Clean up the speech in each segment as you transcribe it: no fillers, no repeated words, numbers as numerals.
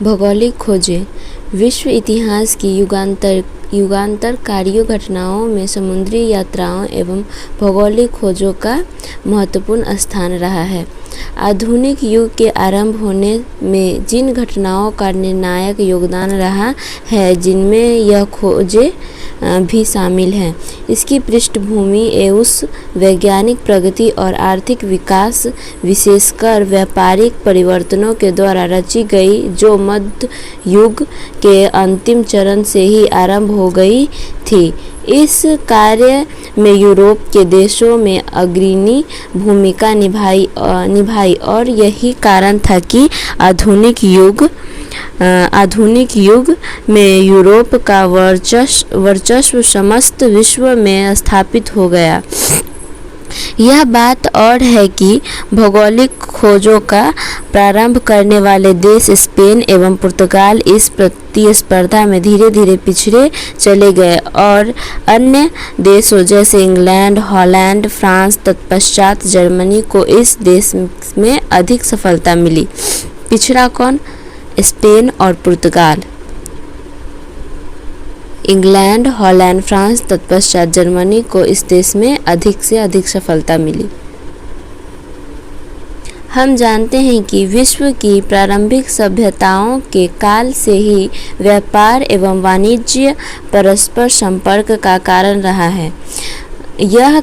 भौगोलिक खोजें। विश्व इतिहास की युगांतरकारी घटनाओं में समुद्री यात्राओं एवं भौगोलिक खोजों का महत्वपूर्ण स्थान रहा है। आधुनिक युग के आरंभ होने में जिन घटनाओं का निर्णायक योगदान रहा है, जिनमें यह खोजें भी शामिल हैं, इसकी पृष्ठभूमि उस वैज्ञानिक प्रगति और आर्थिक विकास, विशेषकर व्यापारिक परिवर्तनों के द्वारा रची गई, जो मध्य युग के अंतिम चरण से ही आरंभ हो गई थी। इस कार्य में यूरोप के देशों में अग्रणी भूमिका निभाई और यही कारण था कि आधुनिक युग में यूरोप का वर्चस्व समस्त विश्व में स्थापित हो गया। यह बात और है कि भौगोलिक खोजों का प्रारंभ करने वाले देश स्पेन एवं पुर्तगाल इस प्रतिस्पर्धा में धीरे धीरे पिछड़े चले गए और अन्य देशों जैसे इंग्लैंड, हॉलैंड, फ्रांस, तत्पश्चात जर्मनी को इस देश में अधिक सफलता मिली। पिछड़ा कौन? स्पेन और पुर्तगाल। इंग्लैंड, हॉलैंड, फ्रांस, तत्पश्चात जर्मनी को इस देश में अधिक से अधिक सफलता मिली। हम जानते हैं कि विश्व की प्रारंभिक सभ्यताओं के काल से ही व्यापार एवं वाणिज्य परस्पर संपर्क का कारण रहा है। यह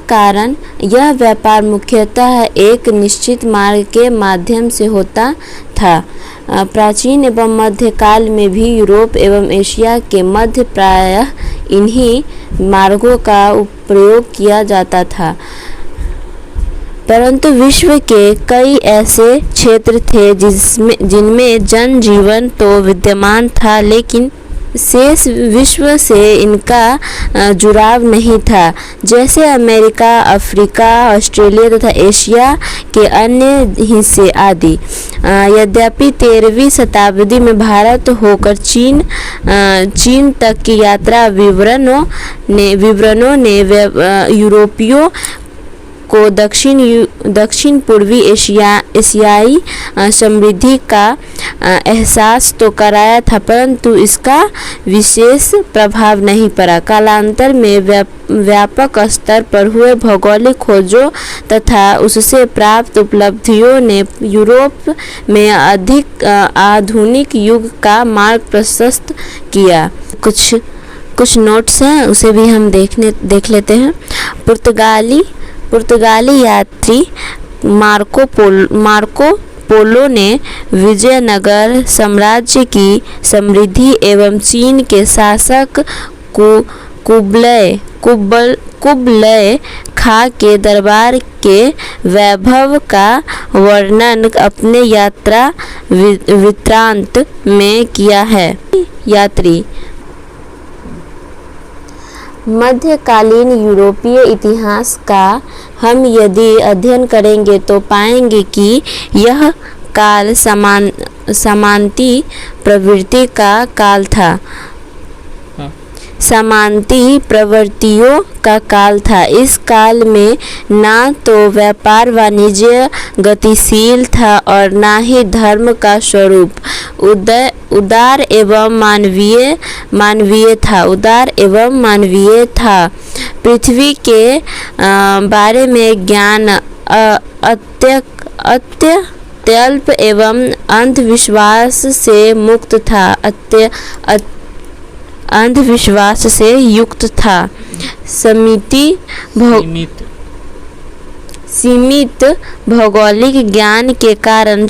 व्यापार मुख्यतः एक निश्चित मार्ग के माध्यम से होता था। प्राचीन एवं मध्यकाल में भी यूरोप एवं एशिया के मध्य प्रायः इन्हीं मार्गों का प्रयोग किया जाता था, परंतु विश्व के कई ऐसे क्षेत्र थे जिनमें जनजीवन तो विद्यमान था, लेकिन शेष विश्व से इनका जुड़ाव नहीं था, जैसे अमेरिका, अफ्रीका, ऑस्ट्रेलिया तथा एशिया के अन्य हिस्से आदि। यद्यपि 13वीं शताब्दी में भारत होकर चीन तक की यात्रा विवरणों ने यूरोपियों को दक्षिण पूर्वी एशियाई समृद्धि का एहसास तो कराया था, परंतु इसका विशेष प्रभाव नहीं पड़ा। कालांतर में व्यापक स्तर पर हुए भौगोलिक खोजों तथा उससे प्राप्त उपलब्धियों ने यूरोप में अधिक आधुनिक युग का मार्ग प्रशस्त किया। कुछ नोट्स हैं, उसे भी हम देख लेते हैं। पुर्तगाली यात्री मार्को पोलो ने विजयनगर साम्राज्य की समृद्धि एवं चीन के शासक कुबलय खां के दरबार के वैभव का वर्णन अपने यात्रा वृत्तांत में किया है। यात्री मध्यकालीन यूरोपीय इतिहास का हम यदि अध्ययन करेंगे तो पाएंगे कि यह काल सामंती प्रवृत्ति का काल था। सामंती प्रवृत्तियों का काल था। इस काल में ना तो व्यापार वाणिज्य गतिशील था और ना ही धर्म का स्वरूप उदार एवं मानवीय था। पृथ्वी के बारे में ज्ञान अत्यल्प एवं अंधविश्वास से मुक्त था। अंधविश्वास से युक्त था। सीमित भौगोलिक ज्ञान के कारण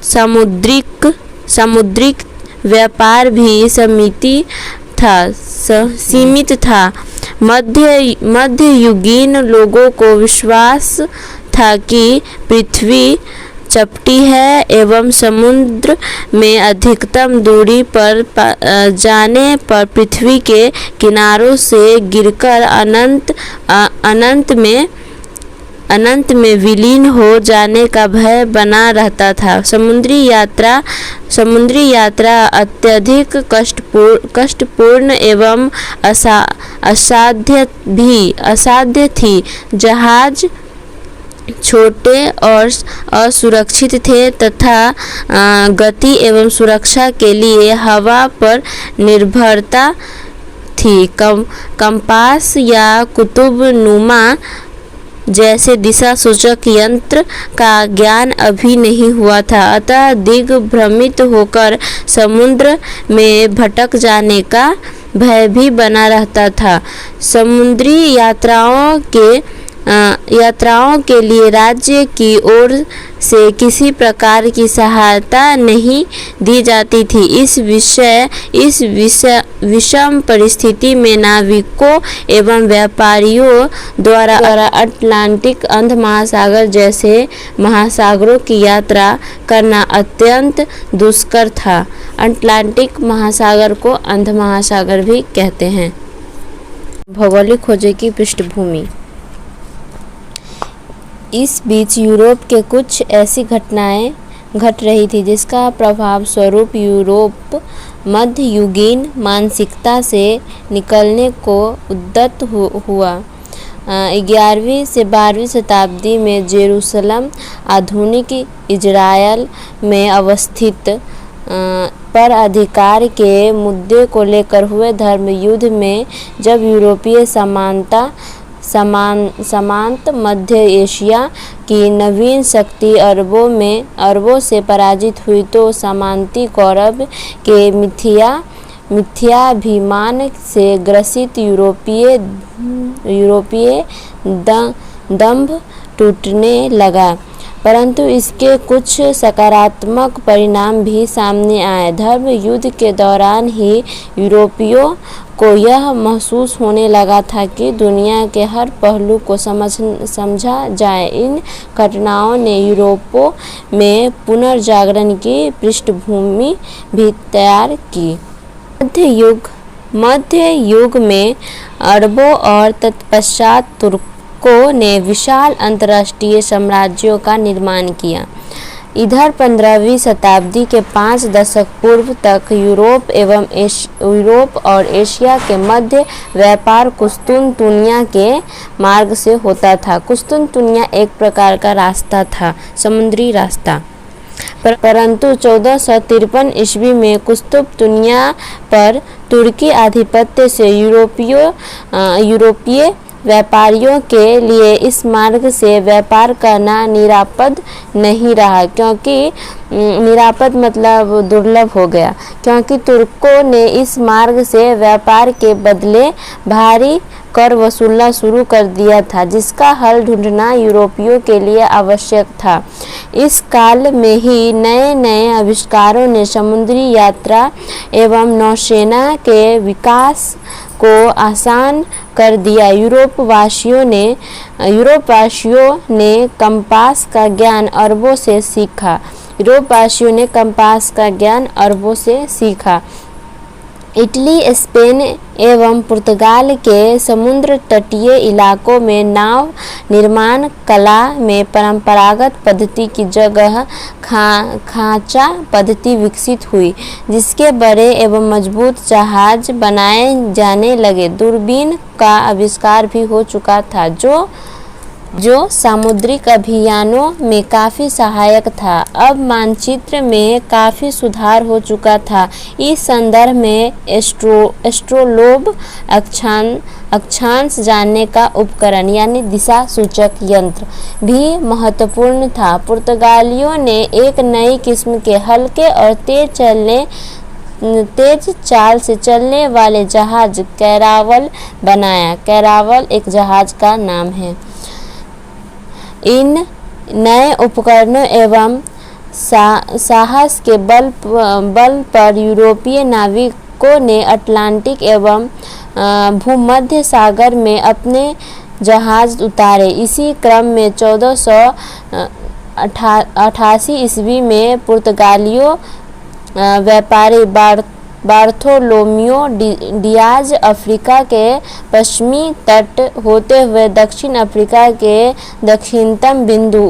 समुद्रिक व्यापार भी सीमित था। मध्ययुगीन लोगों को विश्वास था कि पृथ्वी चपटी है एवं समुद्र में अधिकतम दूरी पर जाने पर पृथ्वी के किनारों से गिरकर अनंत में विलीन हो जाने का भय बना रहता था। समुद्री यात्रा अत्यधिक कष्टपूर्ण एवं असाध्य थी। छोटे और असुरक्षित थे तथा गति एवं सुरक्षा के लिए हवा पर निर्भरता थी। कंपास या कुतुब नुमा जैसे दिशा सूचक यंत्र का ज्ञान अभी नहीं हुआ था, अतः दिग्भ्रमित होकर समुद्र में भटक जाने का भय भी बना रहता था। समुद्री यात्राओं के लिए राज्य की ओर से किसी प्रकार की सहायता नहीं दी जाती थी। इस विषम परिस्थिति में नाविकों एवं व्यापारियों द्वारा अटलांटिक अंध महासागर जैसे महासागरों की यात्रा करना अत्यंत दुष्कर था। अटलांटिक महासागर को अंध महासागर भी कहते हैं। भौगोलिक खोज की पृष्ठभूमि। इस बीच यूरोप के कुछ ऐसी घटनाएं घट रही थी जिसका प्रभाव स्वरूप यूरोप मध्ययुगीन मानसिकता से निकलने को उद्यत हुआ। 11वीं से 12वीं शताब्दी में जेरूसलम आधुनिक इजरायल में अवस्थित पर अधिकार के मुद्दे को लेकर हुए धर्म युद्ध में जब यूरोपीय सामंत मध्य एशिया की नवीन शक्ति अरबों से पराजित हुई तो सामंती गौरव के मिथ्याभिमान से ग्रसित यूरोपीय दंभ टूटने लगा, परंतु इसके कुछ सकारात्मक परिणाम भी सामने आए। धर्म युद्ध के दौरान ही यूरोपियों को यह महसूस होने लगा था कि दुनिया के हर पहलू को समझा जाए। इन घटनाओं ने यूरोपों में पुनर्जागरण की पृष्ठभूमि भी तैयार की। मध्य युग में अरबों और तत्पश्चात तुर्कों ने विशाल अंतर्राष्ट्रीय साम्राज्यों का निर्माण किया। इधर 15वीं शताब्दी के 5 दशक पूर्व तक यूरोप और एशिया के मध्य व्यापार कुस्तुनतुनिया के मार्ग से होता था। कुस्तुनतुनिया एक प्रकार का रास्ता था, समुद्री रास्ता, परंतु 1453 ईस्वी में कुस्तुनतुनिया पर तुर्की आधिपत्य से यूरोपीय व्यापारियों के लिए इस मार्ग से व्यापार करना निरापद नहीं रहा, क्योंकि निरापद मतलब दुर्लभ हो गया, क्योंकि तुर्कों ने इस मार्ग से व्यापार के बदले भारी कर वसूलना शुरू कर दिया था, जिसका हल ढूंढना यूरोपियों के लिए आवश्यक था। इस काल में ही नए नए आविष्कारों ने समुद्री यात्रा एवं नौसेना के विकास को आसान कर दिया। यूरोपवासियों ने कंपास का ज्ञान अरबों से सीखा। इटली, स्पेन एवं पुर्तगाल के समुद्र तटीय इलाकों में नाव निर्माण कला में परंपरागत पद्धति की जगह खांचा पद्धति विकसित हुई, जिसके बड़े एवं मजबूत जहाज बनाए जाने लगे। दूरबीन का आविष्कार भी हो चुका था, जो सामुद्रिक अभियानों में काफ़ी सहायक था। अब मानचित्र में काफ़ी सुधार हो चुका था। इस संदर्भ में एस्ट्रोलोब अक्षांश जानने का उपकरण यानी दिशा सूचक यंत्र भी महत्वपूर्ण था। पुर्तगालियों ने एक नई किस्म के हल्के और तेज चाल से चलने वाले जहाज कैरावल बनाया। कैरावल एक जहाज का नाम है। इन नए उपकरणों एवं साहस के बल पर यूरोपीय नाविकों ने अटलांटिक एवं भूमध्य सागर में अपने जहाज उतारे। इसी क्रम में 1488 ईस्वी में पुर्तगालियों व्यापारी बार्थोलोमियो डियाज अफ्रीका के पश्चिमी तट होते हुए दक्षिण अफ्रीका के दक्षिणतम बिंदु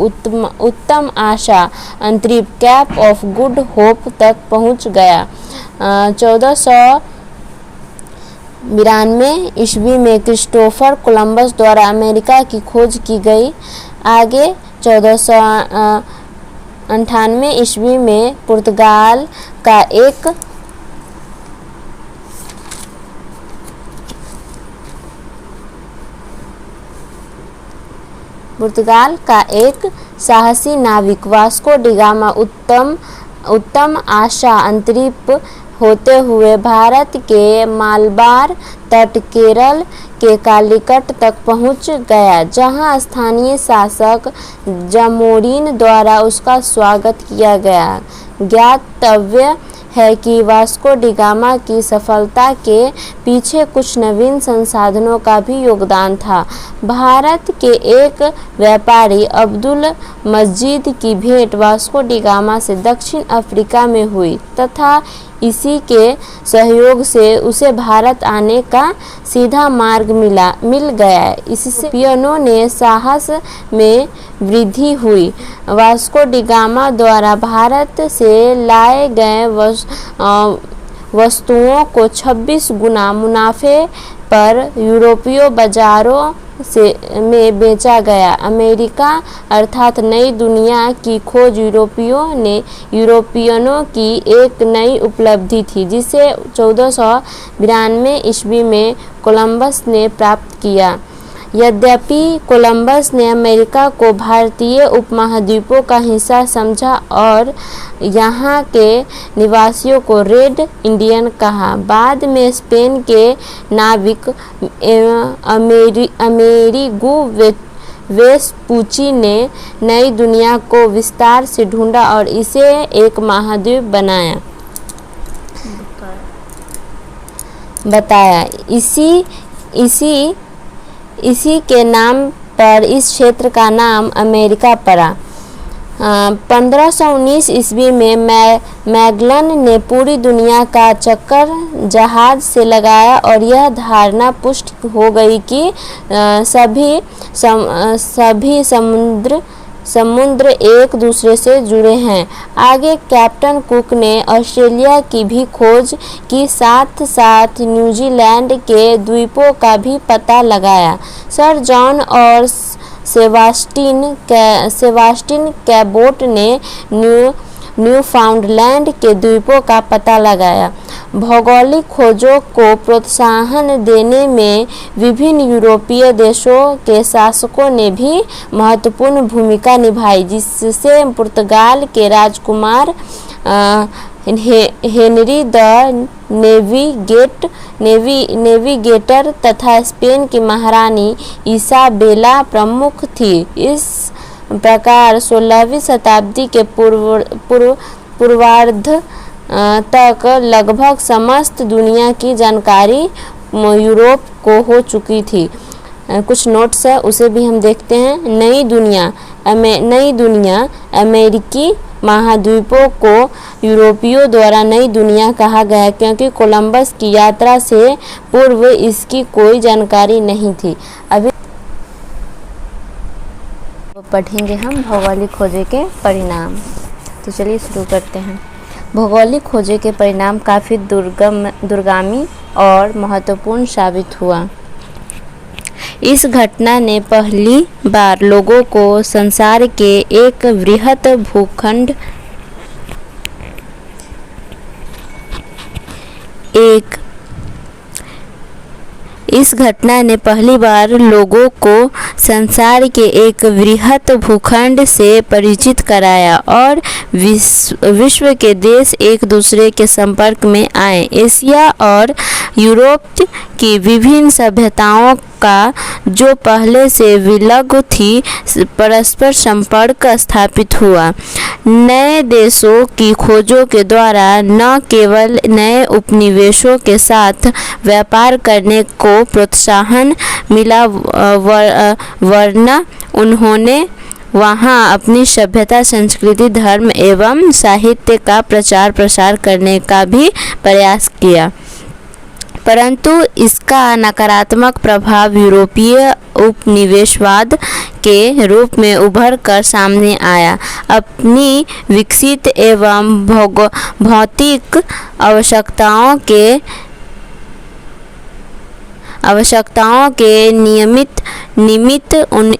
उत्तम आशा अंतरिक्ष कैप ऑफ गुड होप तक पहुंच गया। 1492 ईस्वी में क्रिस्टोफर कोलंबस द्वारा अमेरिका की खोज की गई। आगे 1498 ईस्वी में पुर्तगाल का एक साहसी नाविक वास्को डी गामा उत्तम आशा अंतरिप होते हुए भारत के मालबार तट केरल के कालीकट तक पहुंच गया, जहां स्थानीय शासक जामोरिन द्वारा उसका स्वागत किया गया। ज्ञातव्य है कि वास्को डी गामा की सफलता के पीछे कुछ नवीन संसाधनों का भी योगदान था। भारत के एक व्यापारी अब्दुल मजीद की भेंट वास्को डी गामा से दक्षिण अफ्रीका में हुई तथा इसी के सहयोग से उसे भारत आने का सीधा मार्ग मिल गया। इससे यूरोपियनों ने साहस में वृद्धि हुई। वास्को डी गामा द्वारा भारत से लाए गए वस्तुओं को 26 गुना मुनाफे पर यूरोपीय बाजारों में बेचा गया। अमेरिका अर्थात नई दुनिया की खोज यूरोपियनों की एक नई उपलब्धि थी, जिसे 1492 ईस्वी में कोलंबस ने प्राप्त किया। यद्यपि कोलंबस ने अमेरिका को भारतीय उपमहाद्वीपों का हिस्सा समझा और यहाँ के निवासियों को रेड इंडियन कहा, बाद में स्पेन के नाविक अमेरिगो वेस्पुची ने नई दुनिया को विस्तार से ढूंढा और इसे एक महाद्वीप बताया। इसी के नाम पर इस क्षेत्र का नाम अमेरिका पड़ा। 1519 ईस्वी में मैगलन ने पूरी दुनिया का चक्कर जहाज से लगाया और यह धारणा पुष्ट हो गई कि सभी समुद्र एक दूसरे से जुड़े हैं। आगे कैप्टन कुक ने ऑस्ट्रेलिया की भी खोज की, साथ साथ न्यूजीलैंड के द्वीपों का भी पता लगाया। सर जॉन और सेबास्टिन कैबोट ने न्यूफाउंडलैंड के द्वीपों का पता लगाया। भौगोलिक खोजों को प्रोत्साहन देने में विभिन्न यूरोपीय देशों के शासकों ने भी महत्वपूर्ण भूमिका निभाई, जिससे पुर्तगाल के राजकुमार हेनरी द नेविगेटर तथा स्पेन की महारानी इसाबेला प्रमुख थी। इस प्रकार 16वीं शताब्दी के पूर्वार्ध तक लगभग समस्त दुनिया की जानकारी यूरोप को हो चुकी थी। कुछ नोट्स है उसे भी हम देखते हैं। नई दुनिया अमेरिकी महाद्वीपों को यूरोपियों द्वारा नई दुनिया कहा गया क्योंकि कोलंबस की यात्रा से पूर्व इसकी कोई जानकारी नहीं थी। अभी पढ़ेंगे हम भौगोलिक खोजे के परिणाम। तो चलिए शुरू करते हैं। भौगोलिक खोजे के परिणाम काफ़ी दूरगामी और महत्वपूर्ण साबित हुआ। इस घटना ने पहली बार लोगों को संसार के एक वृहत भूखंड इस घटना ने पहली बार लोगों को संसार के एक वृहत भूखंड से परिचित कराया और विश्व के देश एक दूसरे के संपर्क में आए। एशिया और यूरोप की विभिन्न सभ्यताओं का जो पहले से विलग थी परस्पर संपर्क स्थापित हुआ। नए देशों की खोजों के द्वारा न केवल नए उपनिवेशों के साथ व्यापार करने को प्रोत्साहन मिला वरना उन्होंने वहां अपनी सभ्यता, संस्कृति, धर्म एवं साहित्य का प्रचार प्रसार करने का भी प्रयास किया, परंतु इसका नकारात्मक प्रभाव यूरोपीय उपनिवेशवाद के रूप में उभर कर सामने आया। अपनी विकसित एवं भौतिक आवश्यकताओं के निमित्त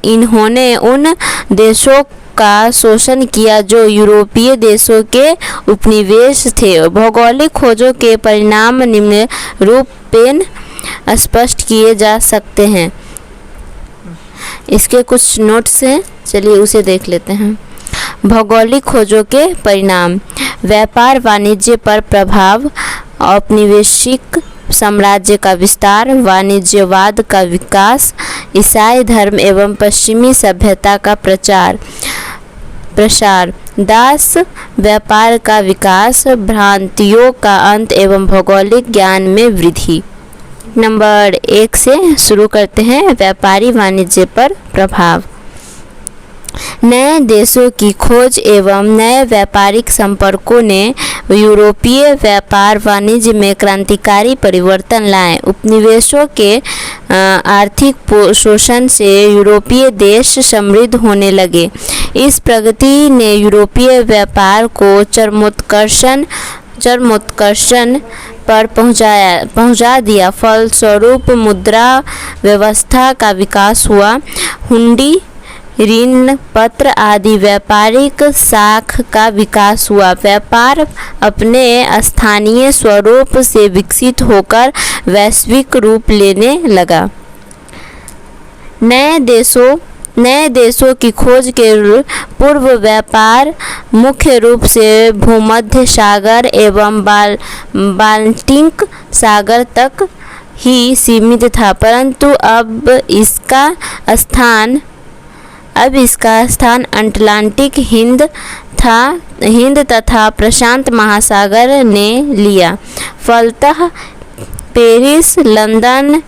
इन्होंने उन देशों का शोषण किया जो यूरोपीय देशों के उपनिवेश थे। भौगोलिक खोजों के परिणाम निम्न रूपेण स्पष्ट किए जा सकते हैं। इसके कुछ नोट्स हैं, चलिए उसे देख लेते हैं। भौगोलिक खोजों के परिणाम: व्यापार वाणिज्य पर प्रभाव, औपनिवेशिक साम्राज्य का विस्तार, वाणिज्यवाद का विकास, ईसाई धर्म एवं पश्चिमी सभ्यता का प्रसार, दास व्यापार का विकास, भ्रांतियों का अंत एवं भौगोलिक ज्ञान में वृद्धि। नंबर 1 से शुरू करते हैं। व्यापारी वाणिज्य पर प्रभाव। नए देशों की खोज एवं नए व्यापारिक संपर्कों ने यूरोपीय व्यापार वाणिज्य में क्रांतिकारी परिवर्तन लाए। उपनिवेशों के आर्थिक शोषण से यूरोपीय देश समृद्ध होने लगे। इस प्रगति ने यूरोपीय व्यापार को चरमोत्कर्षण पर पहुंचा दिया। फलस्वरूप मुद्रा व्यवस्था का विकास हुआ। हुंडी, ऋण पत्र आदि व्यापारिक साख का विकास हुआ। व्यापार अपने स्थानीय स्वरूप से विकसित होकर वैश्विक रूप लेने लगा। नए देशों की खोज के पूर्व व्यापार मुख्य रूप से भूमध्य सागर एवं बाल्टिक सागर तक ही सीमित था, परंतु अब इसका स्थान अटलांटिक हिंद तथा प्रशांत महासागर ने लिया। फलतः पेरिस, लंदन,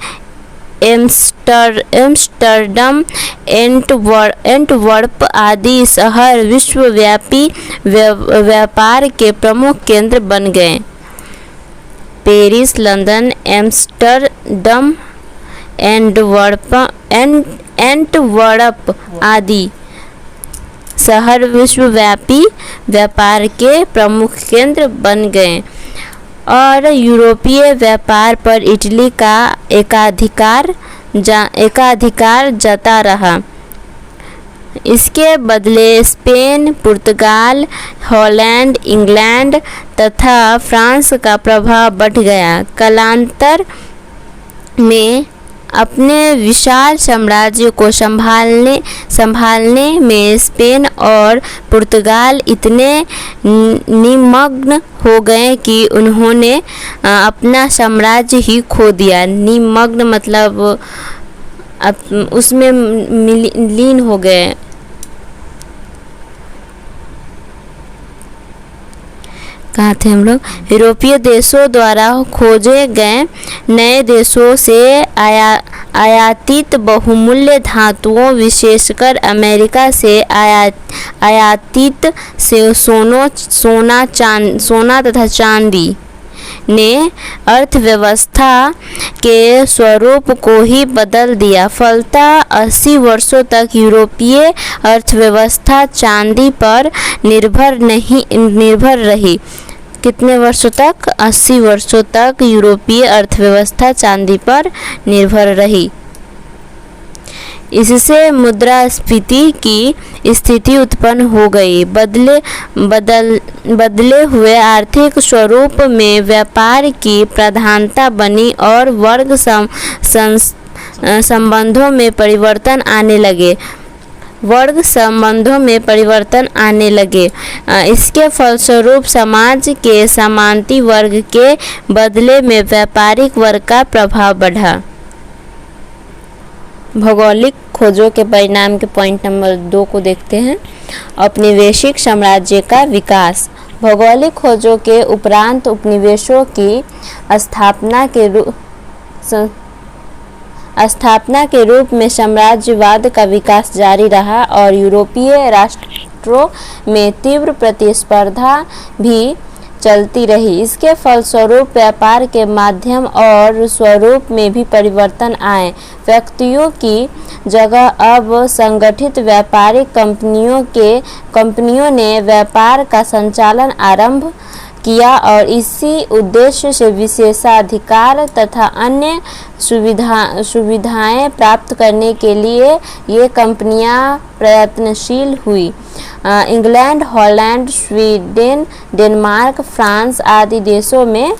एम्स्टर्डम, एंटवर्प आदि शहर विश्वव्यापी व्यापार के प्रमुख केंद्र बन गए। पेरिस, लंदन, एम्स्टर्डम, एंटवर्प आदि शहर विश्वव्यापी व्यापार के प्रमुख केंद्र बन गए और यूरोपीय व्यापार पर इटली का एकाधिकार जता रहा। इसके बदले स्पेन, पुर्तगाल, हॉलैंड, इंग्लैंड तथा फ्रांस का प्रभाव बढ़ गया। कालांतर में अपने विशाल साम्राज्य को संभालने में स्पेन और पुर्तगाल इतने निमग्न हो गए कि उन्होंने अपना साम्राज्य ही खो दिया। निमग्न मतलब उसमें लीन हो गए। कहाँ थे हम लोग? यूरोपीय देशों द्वारा खोजे गए नए देशों से आयातित बहुमूल्य धातुओं, विशेषकर अमेरिका से आयातित से सोना तथा चांदी ने अर्थव्यवस्था के स्वरूप को ही बदल दिया। फलतः 80 वर्षों तक यूरोपीय अर्थव्यवस्था चांदी पर निर्भर रही। कितने वर्षों तक? 80 वर्षों तक यूरोपीय अर्थव्यवस्था चांदी पर निर्भर रही। इससे मुद्रास्फीति की स्थिति उत्पन्न हो गई। बदले हुए आर्थिक स्वरूप में व्यापार की प्रधानता बनी और वर्ग संबंधों में परिवर्तन आने लगे। इसके फलस्वरूप समाज के सामंती वर्ग के बदले में व्यापारिक वर्ग का प्रभाव बढ़ा। भौगोलिक खोजों के परिणाम के पॉइंट नंबर 2 को देखते हैं। औपनिवेशिक साम्राज्य का विकास। भौगोलिक खोजों के उपरांत उपनिवेशों की स्थापना के रूप में साम्राज्यवाद का विकास जारी रहा और यूरोपीय राष्ट्रों में तीव्र प्रतिस्पर्धा भी चलती रही। इसके फलस्वरूप व्यापार के माध्यम और स्वरूप में भी परिवर्तन आए। व्यक्तियों की जगह अब संगठित व्यापारिक कंपनियों ने व्यापार का संचालन आरंभ किया और इसी उद्देश्य से विशेषाधिकार तथा अन्य सुविधाएं प्राप्त करने के लिए ये कंपनियां प्रयत्नशील हुई। England, Holland, Sweden, Denmark, France आदि देशों में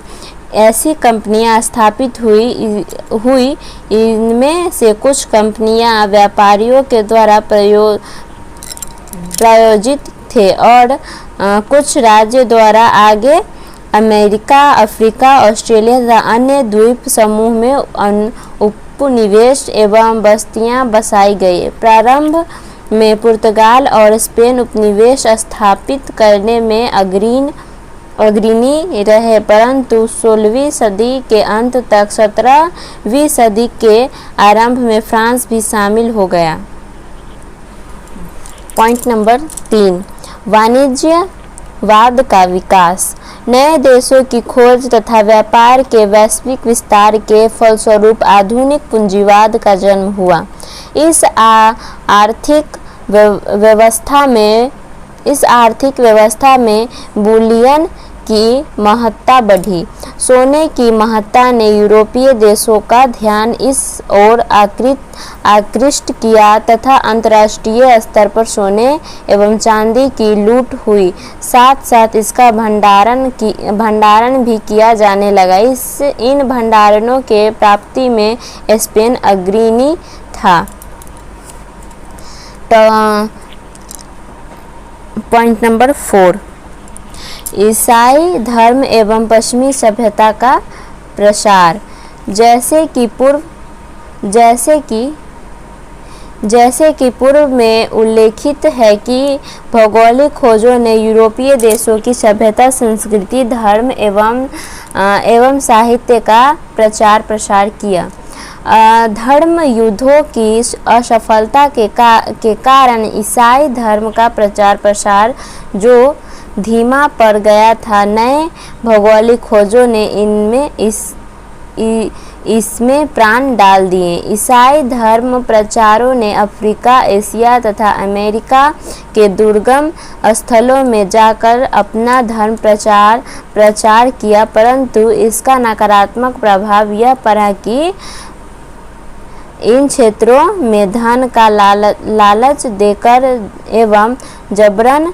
ऐसी कंपनियां स्थापित हुई। इनमें से कुछ कंपनियां व्यापारियों के द्वारा प्रायोजित थे और कुछ राज्यों द्वारा आगे अमेरिका, अफ्रीका, ऑस्ट्रेलिया तथा अन्य द्वीप समूह में उपनिवेश एवं बस्तियां बसाई गई। प्रारंभ में पुर्तगाल और स्पेन उपनिवेश स्थापित करने में अग्रणी रहे, परंतु 16वीं सदी के अंत तक 17वीं सदी के आरंभ में फ्रांस भी शामिल हो गया। पॉइंट नंबर 3, वाणिज्यवाद का विकास। नए देशों की खोज तथा व्यापार के वैश्विक विस्तार के फलस्वरूप आधुनिक पूंजीवाद का जन्म हुआ। इस आर्थिक व्यवस्था में बुलियन की महत्ता बढ़ी। सोने की महत्ता ने यूरोपीय देशों का ध्यान इस ओर आकृष्ट किया तथा अंतर्राष्ट्रीय स्तर पर सोने एवं चांदी की लूट हुई। साथ साथ इसका भंडारण भी किया जाने लगा। इन भंडारणों के प्राप्ति में स्पेन अग्रणी था। पॉइंट नंबर 4, ईसाई धर्म एवं पश्चिमी सभ्यता का प्रसार। जैसे कि पूर्व में उल्लेखित है कि भौगोलिक खोजों ने यूरोपीय देशों की सभ्यता, संस्कृति, धर्म एवं साहित्य का प्रचार प्रसार किया। धर्म युद्धों की असफलता के कारण ईसाई धर्म का प्रचार प्रसार जो धीमा पड़ गया था। नए भौगोलिक खोजों ने इसमें प्राण डाल दिए। ईसाई धर्म प्रचारों ने अफ्रीका, एशिया तथा अमेरिका के दुर्गम स्थलों में जाकर अपना धर्म प्रचार किया, परंतु इसका नकारात्मक प्रभाव यह पड़ा कि इन क्षेत्रों में धन का लालच देकर एवं जबरन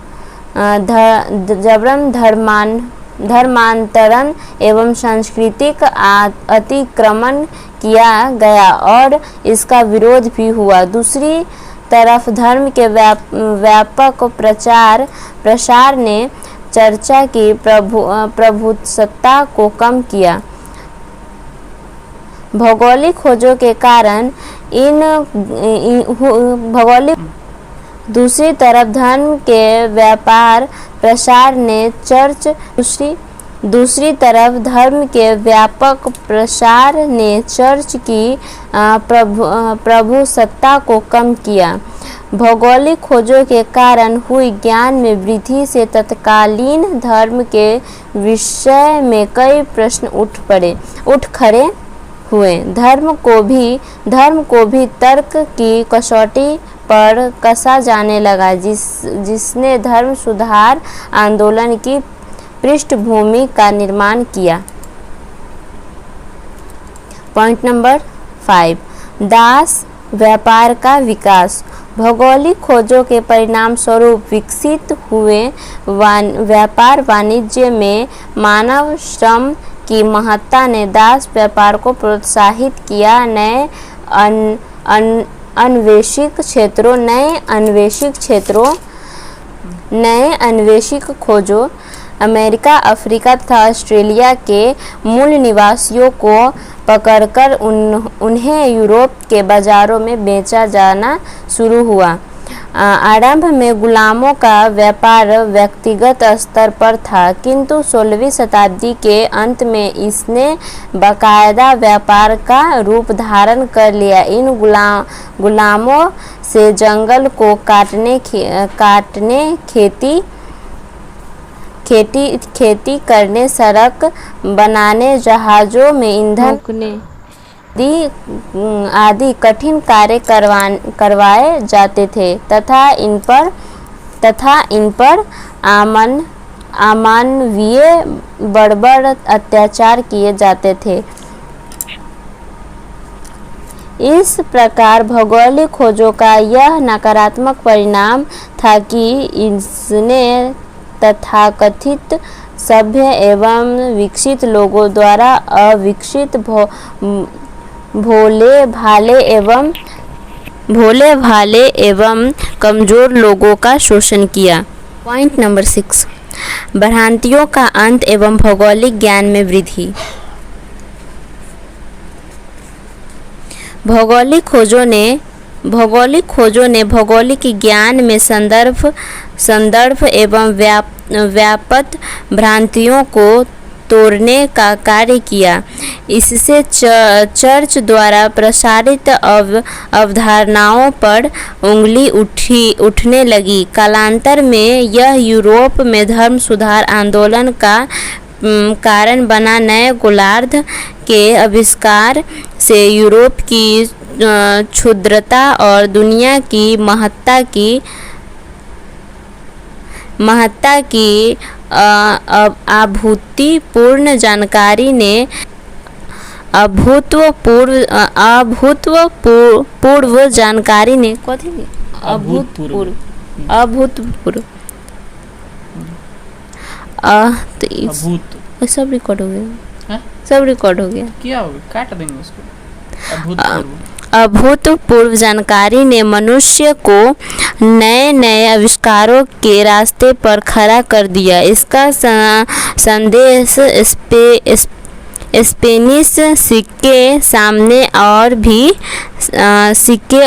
धर्मांतरण एवं सांस्कृतिक अतिक्रमण किया गया और इसका विरोध भी हुआ। दूसरी तरफ धर्म के व्यापक प्रसार ने चर्चा की प्रभुसत्ता को कम किया। भौगोलिक खोजों के कारण दूसरी तरफ धर्म के व्यापार प्रसार ने दूसरी तरफ धर्म के व्यापक प्रसार ने चर्च की प्रभुसत्ता को कम किया। भौगोलिक खोजों के कारण हुई ज्ञान में वृद्धि से तत्कालीन धर्म के विषय में कई प्रश्न उठ खड़े हुए। धर्म को भी तर्क की कसौटी पर कसा जाने लगा, जिसने धर्म सुधार आंदोलन की पृष्ठभूमि का निर्माण किया। पॉइंट नंबर 5, दास व्यापार का विकास। भौगोलिक खोजों के परिणाम स्वरूप विकसित हुए व्यापार वाणिज्य में मानव श्रम की महत्ता ने दास व्यापार को प्रोत्साहित किया। नए अन्वेषिक खोजों अमेरिका, अफ्रीका तथा ऑस्ट्रेलिया के मूल निवासियों को पकड़कर उन्हें यूरोप के बाजारों में बेचा जाना शुरू हुआ। आरंभ में गुलामों का व्यापार व्यक्तिगत स्तर पर था, किंतु 16वीं शताब्दी के अंत में इसने बाकायदा व्यापार का रूप धारण कर लिया। इन गुलामों से जंगल को काटने, खेती करने, सड़क बनाने, जहाज़ों में ईंधन आदि कठिन कार्य करवाए जाते थे तथा इन पर अमानवीय बर्बर अत्याचार किए जाते थे। इस प्रकार भौगोलिक खोजों का यह नकारात्मक परिणाम था कि इसने तथाकथित सभ्य एवं विकसित लोगों द्वारा अविकसित भोले भाले एवं कमजोर लोगों का शोषण किया। पॉइंट नंबर 6, भ्रांतियों का अंत एवं भौगोलिक ज्ञान में वृद्धि। भौगोलिक खोजों ने भौगोलिक ज्ञान में संदर्भ एवं व्यापक भ्रांतियों को तोड़ने का कार्य किया। इससे चर्च द्वारा प्रसारित अवधारणाओं पर उंगली उठने लगी। कालांतर में यह यूरोप में धर्म सुधार आंदोलन का कारण बना। नए गोलार्ध के आविष्कार से यूरोप की क्षुद्रता और दुनिया की महत्ता की अभूतपूर्व जानकारी ने सब रिकॉर्ड हो गया। सब रिकॉर्ड हो गया। क्या हो गया? काट देंगे उसको। अभूतपूर्व जानकारी ने मनुष्य को नए आविष्कारों के रास्ते पर खड़ा कर दिया। इसका संदेश स्पेनिश सिक्के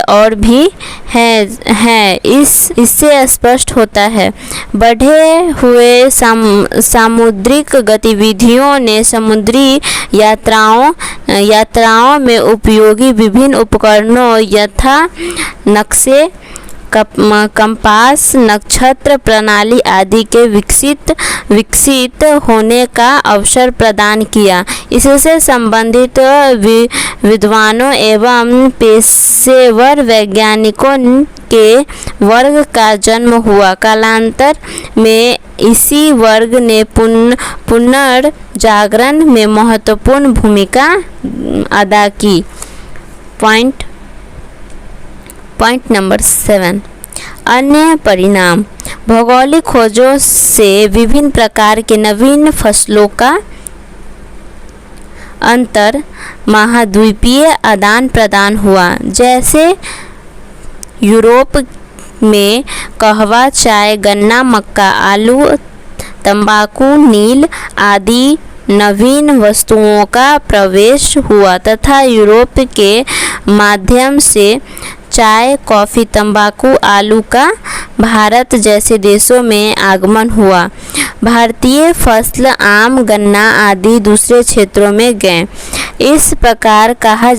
और भी है इससे स्पष्ट होता है। बढ़े हुए सामुद्रिक गतिविधियों ने समुद्री यात्राओं में उपयोगी विभिन्न उपकरणों यथा नक्शे, कंपास, नक्षत्र प्रणाली आदि के विकसित होने का अवसर प्रदान किया। इससे संबंधित विद्वानों एवं पेशेवर वैज्ञानिकों के वर्ग का जन्म हुआ। कालांतर में इसी वर्ग ने पुनर्जागरण में महत्वपूर्ण भूमिका अदा की। पॉइंट नंबर 7, अन्य परिणाम। भौगोलिक खोजों से विभिन्न प्रकार के नवीन फसलों का अंतर महाद्वीपीय आदान प्रदान हुआ। जैसे यूरोप में कहवा, चाय, गन्ना, मक्का, आलू, तंबाकू, नील आदि नवीन वस्तुओं का प्रवेश हुआ तथा यूरोप के माध्यम से चाय, कॉफ़ी, तंबाकू, आलू का भारत जैसे देशों में आगमन हुआ। भारतीय फसल आम, गन्ना आदि दूसरे क्षेत्रों में गए। इस प्रकार कहा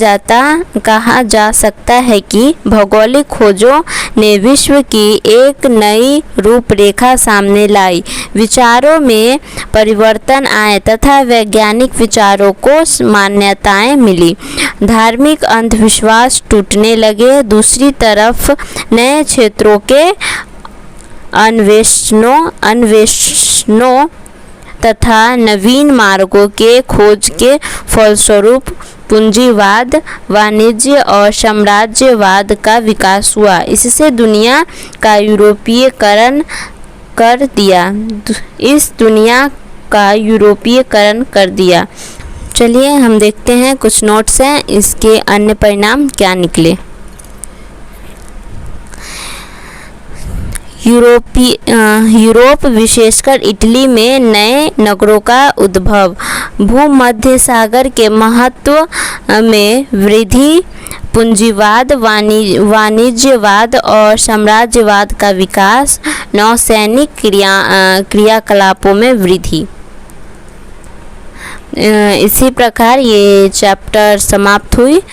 जा सकता है कि भौगोलिक खोजों ने विश्व की एक नई रूपरेखा सामने लाई। विचारों में परिवर्तन आए तथा वैज्ञानिक विचारों को मान्यताएं मिली। धार्मिक अंधविश्वास टूटने लगे। दूसरी तरफ नए क्षेत्रों के अन्वेषणों तथा नवीन मार्गों के खोज के फलस्वरूप पूंजीवाद, वाणिज्य और साम्राज्यवाद का विकास हुआ। इससे दुनिया का यूरोपीयकरण कर दिया। चलिए हम देखते हैं कुछ नोट्स हैं, इसके अन्य परिणाम क्या निकले। यूरोप विशेषकर इटली में नए नगरों का उद्भव, भूमध्य सागर के महत्व में वृद्धि, पूंजीवाद, वाणिज्यवाद और साम्राज्यवाद का विकास, नौसैनिक क्रियाकलापों में वृद्धि। इसी प्रकार ये चैप्टर समाप्त हुई।